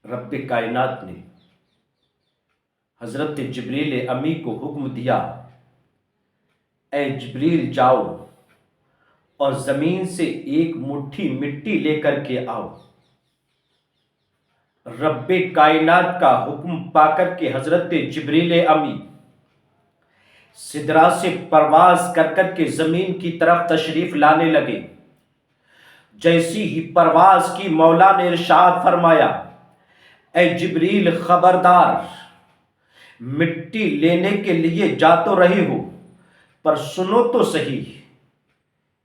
رب کائنات نے حضرت جبریل امی کو حکم دیا، اے جبریل جاؤ اور زمین سے ایک مٹھی مٹی لے کر کے آؤ۔ رب کائنات کا حکم پا کر کے حضرت جبریل امی سدرا سے پرواز کر کر کے زمین کی طرف تشریف لانے لگے۔ جیسی ہی پرواز کی مولا نے ارشاد فرمایا، اے جبریل خبردار، مٹی لینے کے لیے جا تو رہے ہو پر سنو تو صحیح،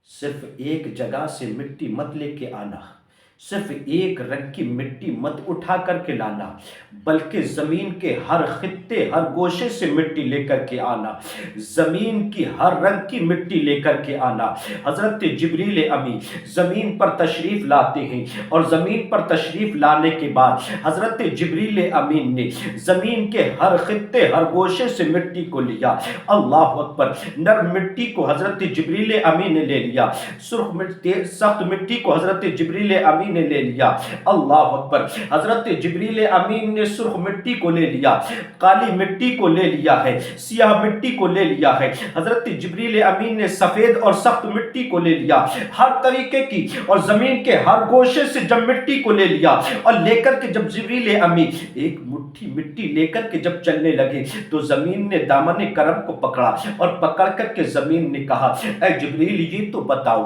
صرف ایک جگہ سے مٹی مت لے کے آنا، صرف ایک رنگ کی مٹی مت اٹھا کر کے لانا، بلکہ زمین کے ہر خطے ہر گوشے سے مٹی لے کر کے آنا، زمین کی ہر رنگ کی مٹی لے کر کے آنا۔ حضرت جبریل امی زمین پر تشریف لاتے ہیں اور زمین پر تشریف لانے کے بعد حضرت جبریل امین نے زمین کے ہر خطے ہر گوشے سے مٹی کو لیا۔ اللہ اکبر! نرم مٹی کو حضرت جبریل امین نے لے لیا، سرخ مٹی سخت مٹی کو حضرت جبریل امین نے لے لیا۔ اللہ اکبر! حضرت جبریل امین نے سرخ مٹی کو لے لیا، کالی مٹی کو لے لیا ہے، سیاہ مٹی کو لے لیا ہے۔ حضرت جبریل امین نے سفید اور سخت مٹی کو لے لیا، ہر طریقے کی، اور زمین کے ہر گوشے سے جب مٹی کو لے لیا اور لے کر کے جب جبریل امین ایک مٹھی مٹی لے کر کے جب چلنے لگے تو زمین نے دامن کرم کو پکڑا اور پکڑ کر کے زمین نے کہا، اے جبریل یہ تو بتاؤ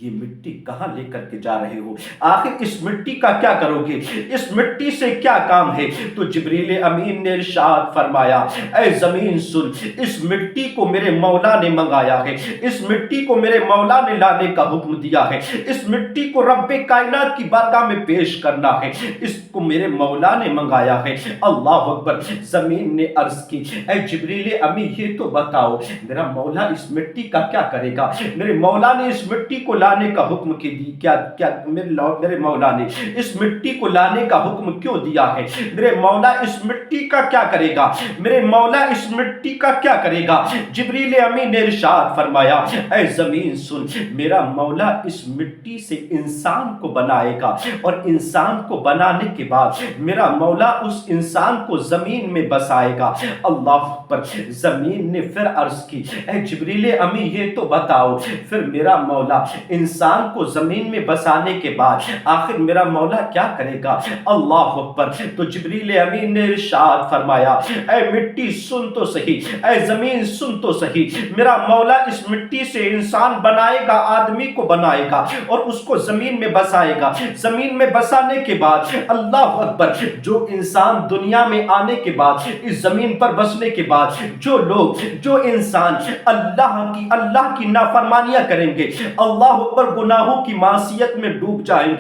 یہ مٹی کہاں لے کر کے جا رہے ہو؟ آخر اس مٹی کا کیا کرو گے؟ اس مٹی سے کیا کام ہے؟ تو جبریل امین نے ارشاد فرمایا، اے زمین سن، اس مٹی کو میرے مولا نے منگایا ہے، اس مٹی کو میرے مولا نے لانے کا حکم دیا ہے، اس مٹی کو رب کائنات کی بارگاہ میں پیش کرنا ہے، اس کو میرے مولا نے منگایا ہے۔ اللہ اکبر! زمین نے عرض کی، اے جبریل امین یہ تو بتاؤ میرا مولا اس مٹی کا کیا کرے گا؟ میرے مولا نے اس مٹی کو لانے کا حکم میرے مولا نے اس مٹی کو لانے کا حکم کیوں دیا ہے؟ میرے مولا اس مٹی کا کیا کرے گا؟ میرے مولا اس مٹی کا کیا کرے گا؟ جبریل امین نے ارشاد فرمایا، اے زمین سن، میرا مولا اس مٹی سے انسان کو بنائے گا، اور انسان کو بنانے کے بعد میرا مولا اس انسان کو زمین میں بسائے گا۔ اللہ پر زمین نے پھر عرض کی، اے جبریل امین یہ تو بتاؤ پھر میرا مولا انسان کو زمین میں بسانے کے بعد آخر میرا مولا کیا کرے گا؟ اللہ اکبر! تو جبریل امین نے ارشاد فرمایا، اے مٹی سن تو صحیح، اے زمین سن تو صحیح، میرا مولا اس مٹی سے انسان بنائے گا، آدمی کو بنائے گا اور اس کو زمین میں بسائے گا۔ زمین میں بسانے کے بعد اللہ اکبر جو انسان دنیا میں آنے کے بعد اس زمین پر بسنے کے بعد جو انسان اللہ کی نافرمانیاں کریں گے، اللہ اکبر گناہوں کی معصیت میں ڈوب جائیں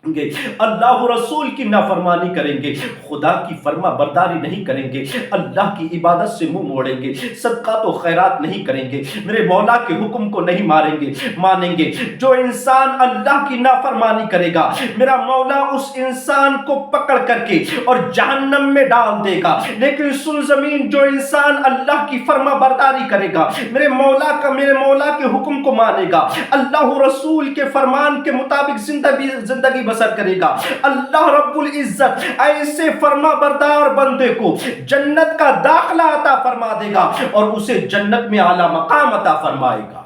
گے، اللہ رسول کی نافرمانی کریں گے، خدا کی فرما برداری نہیں کریں گے، اللہ کی عبادت سے منہ موڑیں گے، صدقات و خیرات نہیں کریں گے، میرے مولا کے حکم کو نہیں مانیں گے، جو انسان اللہ کی نافرمانی کرے گا میرا مولا اس انسان کو پکڑ کر کے اور جہنم میں ڈال دے گا۔ لیکن سن زمین، جو انسان اللہ کی فرما برداری کرے گا، میرے مولا کے حکم کو مانے گا، اللہ رسول کے فرمان کے مطابق زندگی بسر کرے گا، اللہ رب العزت ایسے فرما بردار بندے کو جنت کا داخلہ عطا فرما دے گا اور اسے جنت میں اعلیٰ مقام عطا فرمائے گا۔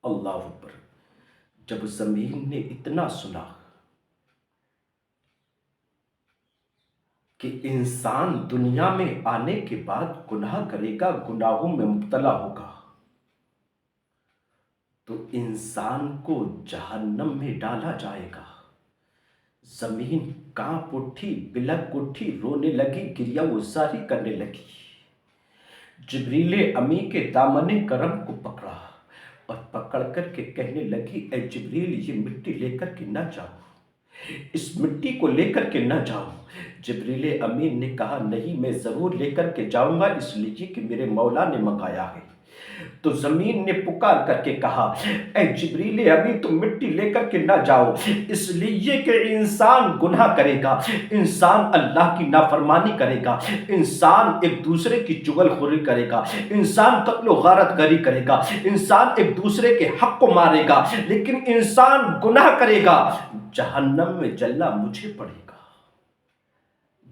اللہ اکبر! جب زمین نے اتنا سنا کہ انسان دنیا میں آنے کے بعد گناہ کرے گا، گناہوں میں مبتلا ہوگا، تو انسان کو جہنم میں ڈالا جائے گا، زمین کانپ اٹھی، بلک اٹھی، رونے لگی، گریہ وزاری کرنے لگی۔ جبریل امی کے دامن کرم کو پکڑا اور پکڑ کر کے کہنے لگی، اے جبریل یہ مٹی لے کر کے نہ جاؤ، اس مٹی کو لے کر کے نہ جاؤ۔ جبریل امین نے کہا، نہیں میں ضرور لے کر کے جاؤں گا، اس لیے کہ میرے مولا نے منگایا ہے۔ تو زمین نے پکار کر کے کہا، اے جبریل ابھی تم مٹی لے کر کے نہ جاؤ، اس لیے کہ انسان گناہ کرے گا، انسان اللہ کی نافرمانی کرے گا، انسان ایک دوسرے کی چغل خوری کرے گا، انسان قتل و غارت گری کرے گا، انسان ایک دوسرے کے حق کو مارے گا، لیکن انسان گناہ کرے گا، جہنم میں جلنا مجھے پڑے گا۔